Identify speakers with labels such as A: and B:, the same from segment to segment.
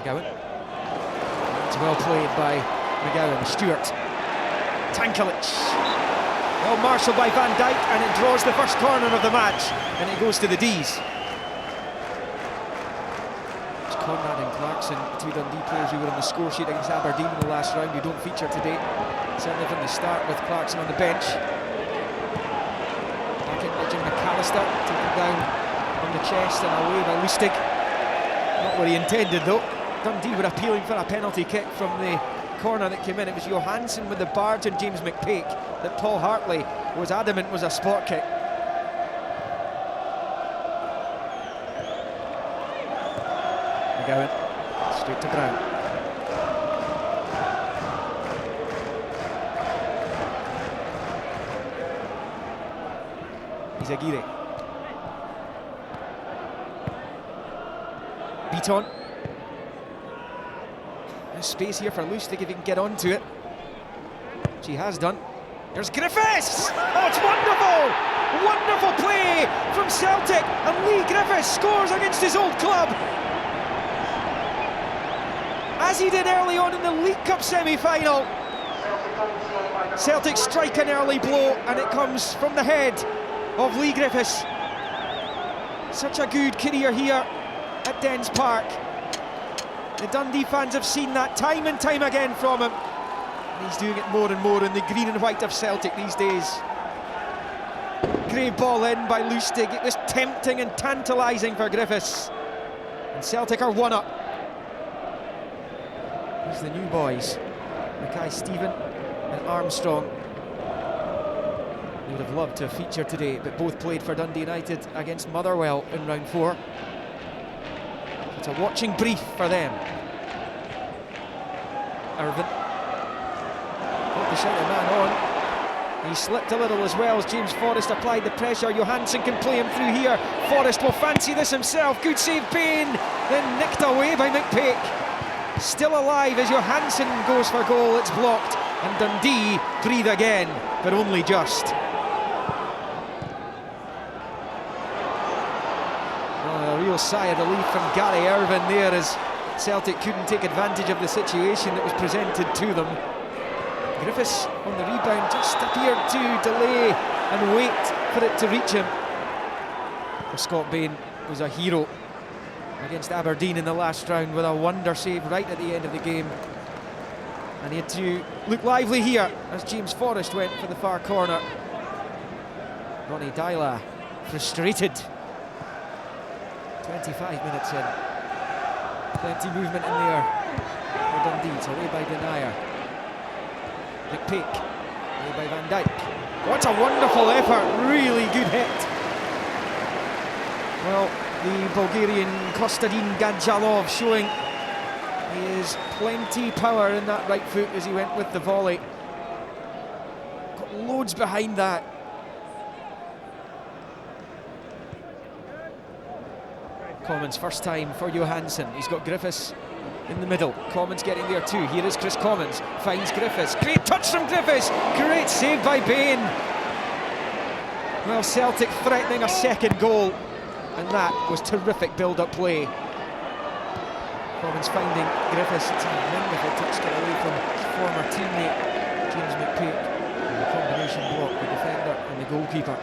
A: McGowan. It's well played by McGowan. Stewart. Tankiewicz. Well marshalled by Van Dijk, and it draws the first corner of the match, and it goes to the D's. It's Conrad and Clarkson, two Dundee players who were on the score sheet against Aberdeen in the last round, who don't feature today. Certainly from the start, with Clarkson on the bench. Back in Jim McAllister, taken down on the chest and away by Lustig. Not what he intended though. Dundee were appealing for a penalty kick from the corner that came in. It was Johansson with the barge and James McPake that Paul Hartley was adamant was a spot kick. McGowan, straight to Brown. Izagirre. Beaton. There's space here for Lustig if he can get onto it. She has done. There's Griffiths! Oh, it's wonderful! Wonderful play from Celtic, and Lee Griffiths scores against his old club. As he did early on in the League Cup semi-final. Celtic strike an early blow, and it comes from the head of Lee Griffiths. Such a good career here at Dens Park. The Dundee fans have seen that time and time again from him. And he's doing it more and more in the green and white of Celtic these days. Great ball in by Lustig. It was tempting and tantalising for Griffiths. And Celtic are one up. Here's the new boys, Mackay-Steven and Armstrong. They would have loved to have featured today, but both played for Dundee United against Motherwell in round 4. It's a watching brief for them. Irvine. Got the shot of man on. He slipped a little as well as James Forrest applied the pressure. Johansson can play him through here. Forrest will fancy this himself. Good save, Bain. Then nicked away by McPake. Still alive as Johansson goes for goal. It's blocked. And Dundee breathe again, but only just. A real sigh of relief from Gary Irvine there as Celtic couldn't take advantage of the situation that was presented to them. Griffiths on the rebound just appeared to delay and wait for it to reach him. Well, Scott Bain was a hero against Aberdeen in the last round with a wonder save right at the end of the game. And he had to look lively here as James Forrest went for the far corner. Ronnie Dyla frustrated. 25 minutes in. Plenty movement in there for Dundee. It's away by Denier. McPake, away by Van Dijk. What a wonderful effort, really good hit. Well, the Bulgarian Kostadin Gadjalov showing his plenty power in that right foot as he went with the volley. Got loads behind that. Commons first time for Johansson. He's got Griffiths in the middle. Commons getting there too. Here is Chris Commons. Finds Griffiths. Great touch from Griffiths. Great save by Bain. Well, Celtic threatening a second goal. And that was terrific build-up play. Commons finding Griffiths. It's a wonderful touch get away from his former teammate James McPake. And the combination block, the defender and the goalkeeper.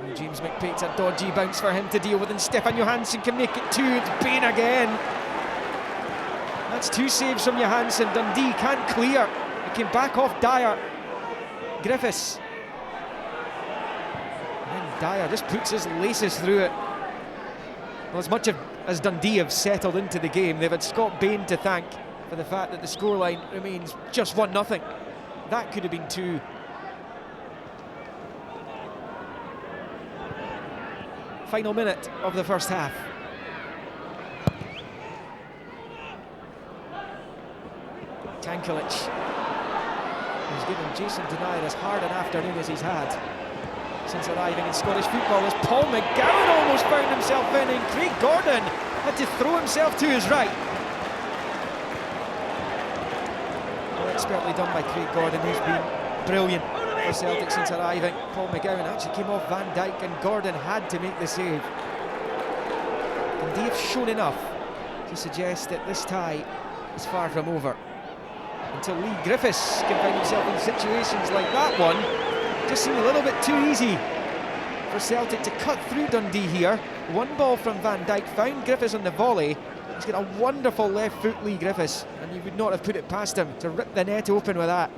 A: And James McPake's a dodgy bounce for him to deal with, and Stefan Johansson can make it 2. It's Bain again. That's 2 saves from Johansson. Dundee can't clear. He came back off Dyer. Griffiths. And then Dyer just puts his laces through it. Well, as much as Dundee have settled into the game, they've had Scott Bain to thank for the fact that the scoreline remains just 1-0. That could have been 2. Final minute of the first half. Tankiewicz, who's given Jason Denier as hard an afternoon as he's had since arriving in Scottish football, as Paul McGowan almost found himself in, and Craig Gordon had to throw himself to his right. Well, expertly done by Craig Gordon, who's been brilliant for Celtic since arriving. Paul McGowan actually came off Van Dijk and Gordon had to make the save. Dundee have shown enough to suggest that this tie is far from over. Until Lee Griffiths can find himself in situations like that one. Just seemed a little bit too easy for Celtic to cut through Dundee here. One ball from Van Dijk, found Griffiths on the volley. He's got a wonderful left foot, Lee Griffiths, and you would not have put it past him to rip the net open with that.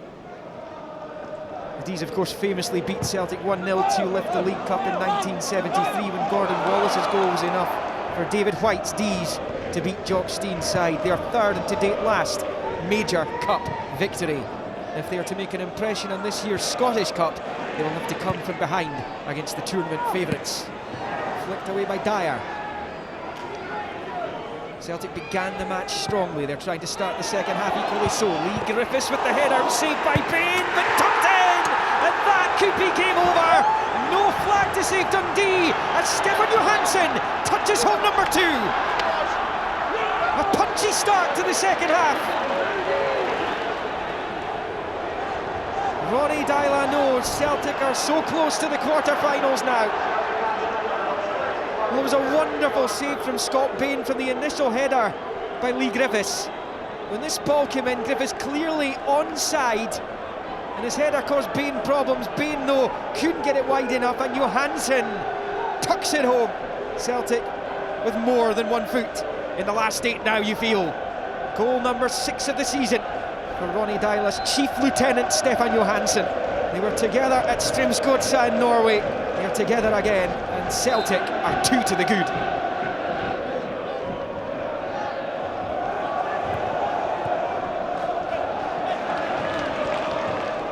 A: The D's, of course, famously beat Celtic 1-0 to lift the League Cup in 1973 when Gordon Wallace's goal was enough for David White's D's to beat Jock Stein's side. Their third and to date last major cup victory. If they are to make an impression on this year's Scottish Cup, they will have to come from behind against the tournament favourites. Flicked away by Dyer. Celtic began the match strongly. They're trying to start the second half equally so. Lee Griffiths with the header, saved by Bain, but tucked in! And that could be game over! No flag to save Dundee as Stefan Johansson touches home number 2. A punchy start to the second half. Ronnie Deila knows Celtic are so close to the quarter-finals now. Well, it was a wonderful save from Scott Bain from the initial header by Lee Griffiths. When this ball came in, Griffiths clearly onside, and his header caused Bain problems. Bain, though, couldn't get it wide enough, and Johansson tucks it home. Celtic with more than 1 foot in the last 8 now, you feel. Goal number 6 of the season for Ronnie Deila's chief lieutenant, Stefan Johansson. They were together at Strømsgodset in Norway. They are together again, and Celtic are 2 to the good.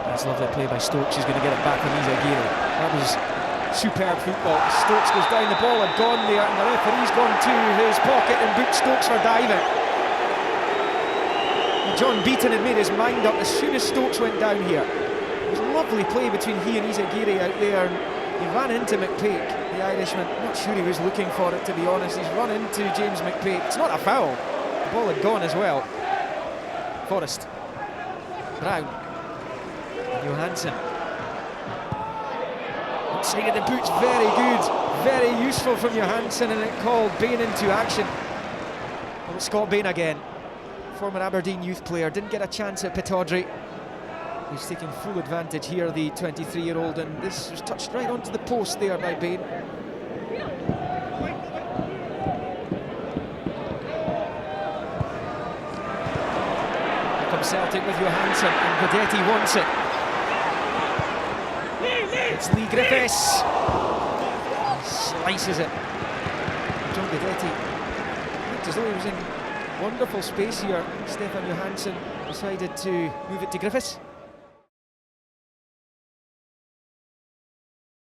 A: That's lovely play by Stokes. He's going to get it back from Izaguirre. That was superb football. Stokes goes down, the ball had gone there, and the referee's gone to his pocket and booked Stokes for diving. John Beaton had made his mind up as soon as Stokes went down here. It was a lovely play between he and Izaguirre out there. He ran into McPake, the Irishman. Not sure he was looking for it, to be honest. He's run into James McPake. It's not a foul. The ball had gone as well. Forrest. Brown. And Johansson. Outside of the boots, very good. Very useful from Johansson, and it called Bain into action. Well, it's Scott Bain again. Former Aberdeen youth player, didn't get a chance at Pittodrie. He's taking full advantage here, the 23-year-old, and this was touched right onto the post there by Bain. Here comes Celtic with Johansson, and Guidetti wants it. It's Lee Griffiths. He slices it. John Guidetti looked as though he was in wonderful space here. Stefan Johansson decided to move it to Griffiths.